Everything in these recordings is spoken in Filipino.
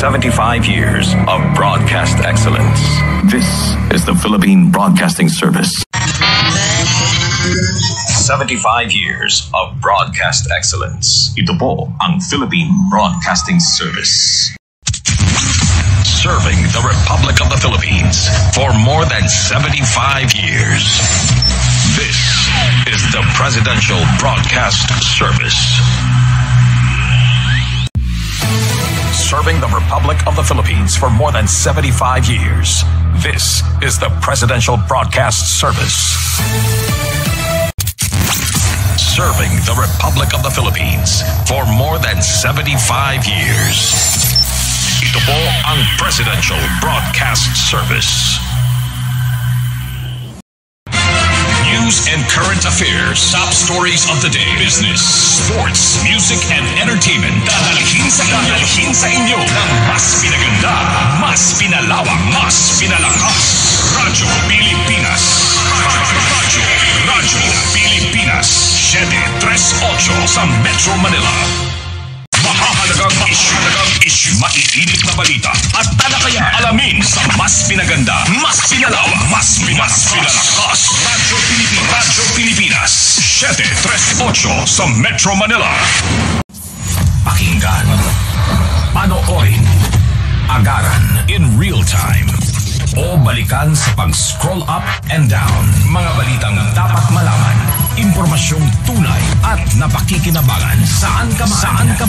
75 years of broadcast excellence. This is the Philippine Broadcasting Service. 75 years of broadcast excellence. Ito po ang Philippine Broadcasting Service. Serving the Republic of the Philippines for more than 75 years. This is the Presidential Broadcast Service. Serving the Republic of the Philippines for more than 75 years. This is the Presidential Broadcast Service. Serving the Republic of the Philippines for more than 75 years. Ito po ang Presidential Broadcast Service. News and current affairs, top stories of the day, business, sports, music, and entertainment. Dadalhin sa inyo ng mas pinaganda, mas pinalawak, mas pinalakas. Radyo Pilipinas. Radyo Pilipinas. 738 sa Metro Manila. Mahahalagang issue, maiinit na balita at talakaya alamin sa mas pinaganda, mas pinalawak, mas pinalakas. Radyo Pilipinas, 738 sa Metro Manila. Pakinggan, panoorin, agaran in real time o balikan sa pag-scroll up and down. Mga balitang dapat malaman, impormasyong tunay at napakikinabangan saan ka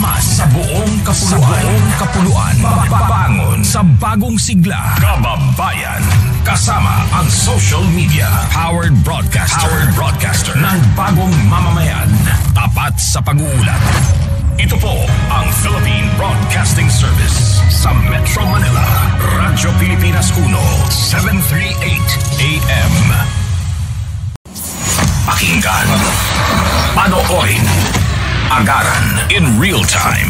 man sa buong kapuluan. Bangon sa bagong sigla, kababayan. Kasama ang social media, powered broadcaster ng bagong mamamayan. Tapat sa pag-uulat. Ito po ang Philippine Broadcasting Service sa Metro Manila. Radyo Pilipinas 1, 738 AM. Pakinggan, panoorin, agaran in real time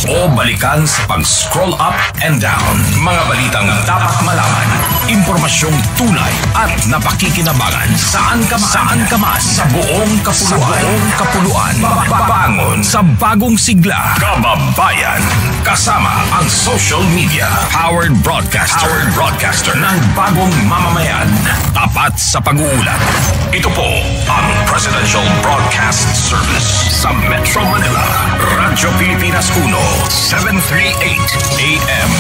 o balikan sa pag-scroll up and down. Mga balitang dapat malaman, impormasyong tunay at napakikinabangan saan ka man sa buong kapuluan. Bangon sa bagong sigla, kababayan. Kasama ang social media, powered broadcaster ng bagong mamamayan. Tapat sa pag-uulat. Ito po ang Presidential Broadcast Service sa Metro Manila. Radyo Pilipinas 1, 738 AM.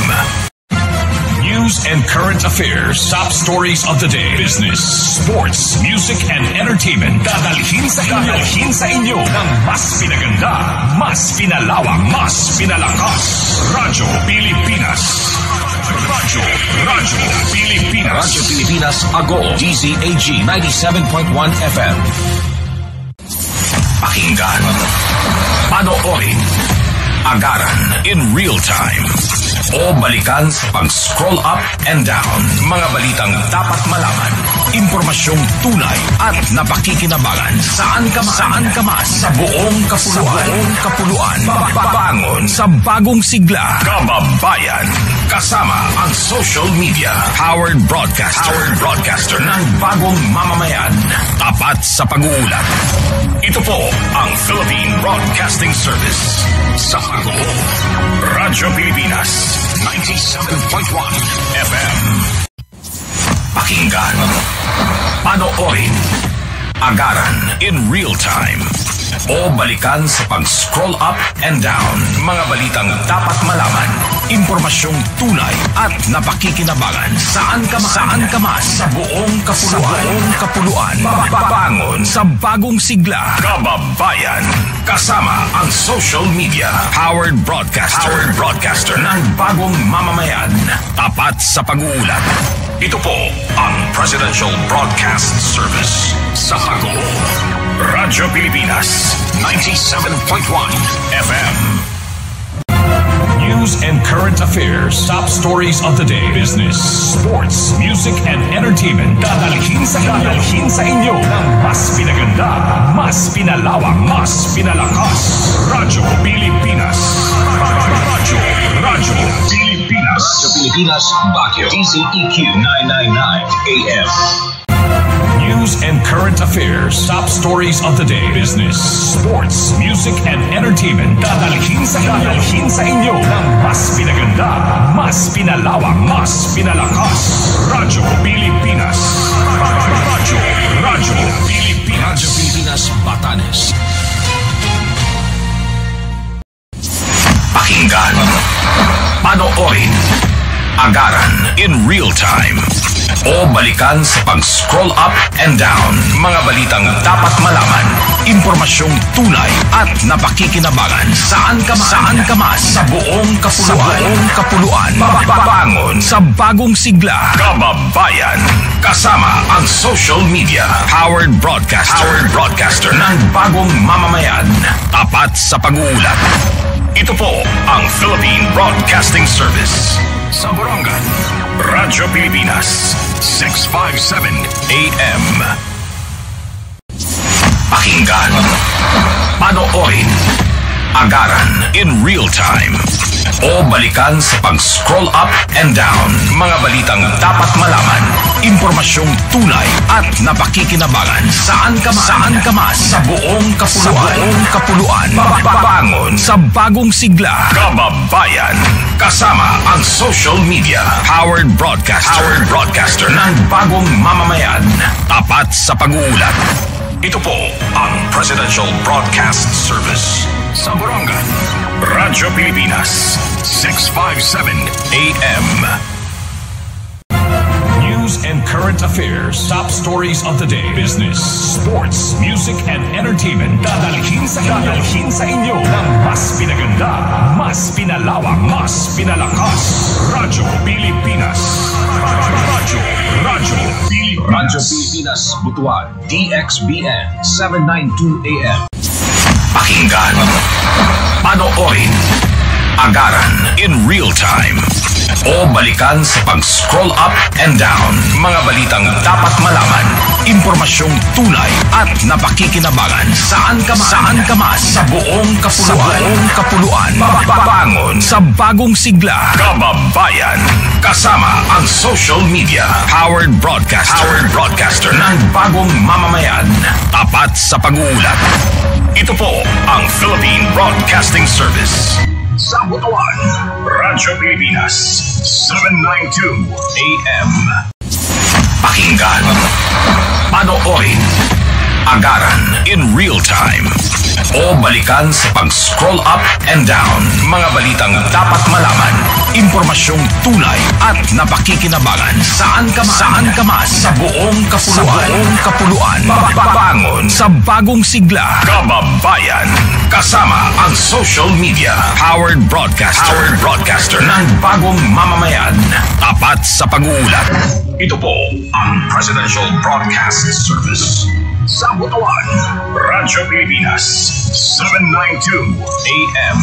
News and current affairs, top stories of the day, business, sports, music, and entertainment. Dadalhin sa inyo ng mas pinaganda, mas pinalawak, mas pinalakas. Radyo Pilipinas. Radyo Pilipinas. Radyo Pilipinas Ago, DZAG 97.1 FM. Pakinggan, panoorin, agaran in real time o balikan sa pag-scroll up and down. Mga balitang dapat malaman, impormasyong tunay at napakikinabangan saan ka man sa buong kapuluan. Bangon sa bagong sigla, kababayan. Kasama ang social media, powered broadcaster ng bagong mamamayan. Tapat sa pag-uulat. Ito po ang Philippine Broadcasting Service sa Ago, Radyo Pilipinas 97.1 FM. Pakinggan, panoorin, agaran in real time o balikan sa pag-scroll up and down. Mga balitang dapat malaman, impormasyong tunay at napakikinabangan saan ka man sa buong kapuluan. Bangon sa bagong sigla, kababayan. Kasama ang social media, powered broadcaster ng bagong mamamayan. Tapat sa pag-uulat. Ito po ang Presidential Broadcast Service sa Ago, Radyo Pilipinas 97.1 FM. News and current affairs, top stories of the day, business, sports, music, and entertainment. Dadalhin sa inyo ng mas pinaganda, mas pinalawak, mas pinalakas. Radyo Pilipinas. Radyo Pilipinas. Radyo Pilipinas, Baguio, DZEQ 999 AM. News and current affairs, top stories of the day, business, sports, music, and entertainment. Dadalhin sa inyo ng mas pinaganda, pinaganda, mas pinalawak, mas pinalakas. Radyo Pilipinas. Radyo Pilipinas. Radyo Pilipinas, Batanes. Pakinggan, panoorin, agaran in real time, o balikan sa pag-scroll up and down. Mga balitang dapat malaman, impormasyong tunay at napakikinabangan. Saan ka man, sa buong kapuluan, mapapangon sa bagong sigla, kababayan. Kasama ang social media, Powered Broadcaster ng bagong mamamayan. Tapat sa pag-uulat. Ito po ang Philippine Broadcasting Service. Sa Borongan, Radyo Pilipinas, 657 AM. Pakinggan, panoorin, agaran in real time, o balikan sa pag-scroll up and down. Mga balitang dapat malaman, impormasyong tunay at napakikinabangan. Saan ka man, sa buong kapuluan, mapapangon sa bagong sigla, kababayan. Kasama ang social media, Powered Broadcaster ng bagong mamamayan. Tapat sa pag-uulat. Ito po ang Presidential Broadcast Service. Sa Borongan, Radyo Pilipinas, 657 AM. News and current affairs, top stories of the day, business, sports, music, and entertainment. Dadalhin sa inyo ng mas pinaganda, mas pinalawak, mas pinalakas. Radyo Pilipinas. Radyo Pilipinas, Butuan, DXBN, 792 AM. Pakinggan, panoorin, agaran in real time, o balikan sa pag-scroll up and down. Mga balitang dapat malaman, impormasyong tunay at napakikinabangan. Saan ka man, sa buong kapuluan, mapapangon sa bagong sigla, kababayan. Kasama ang social media, Powered Broadcaster ng bagong mamamayan. Tapat sa pag-uulat. Ito po ang Philippine Broadcasting Service. Sa Butuan, Radyo Pilipinas, 792 AM. Pakinggan, panoorin, agaran in real time, o balikan sa pag-scroll up and down. Mga balitang dapat malaman, impormasyong tunay at napakikinabangan. Saan ka man, sa buong kapuluan, mapapangon sa bagong sigla, kababayan. Kasama ang social media, Powered Broadcaster ng bagong mamamayan. Tapat sa pag-uulat. Ito po ang Presidential Broadcast Service. Sa Butuan, Radyo Pilipinas, 792 AM.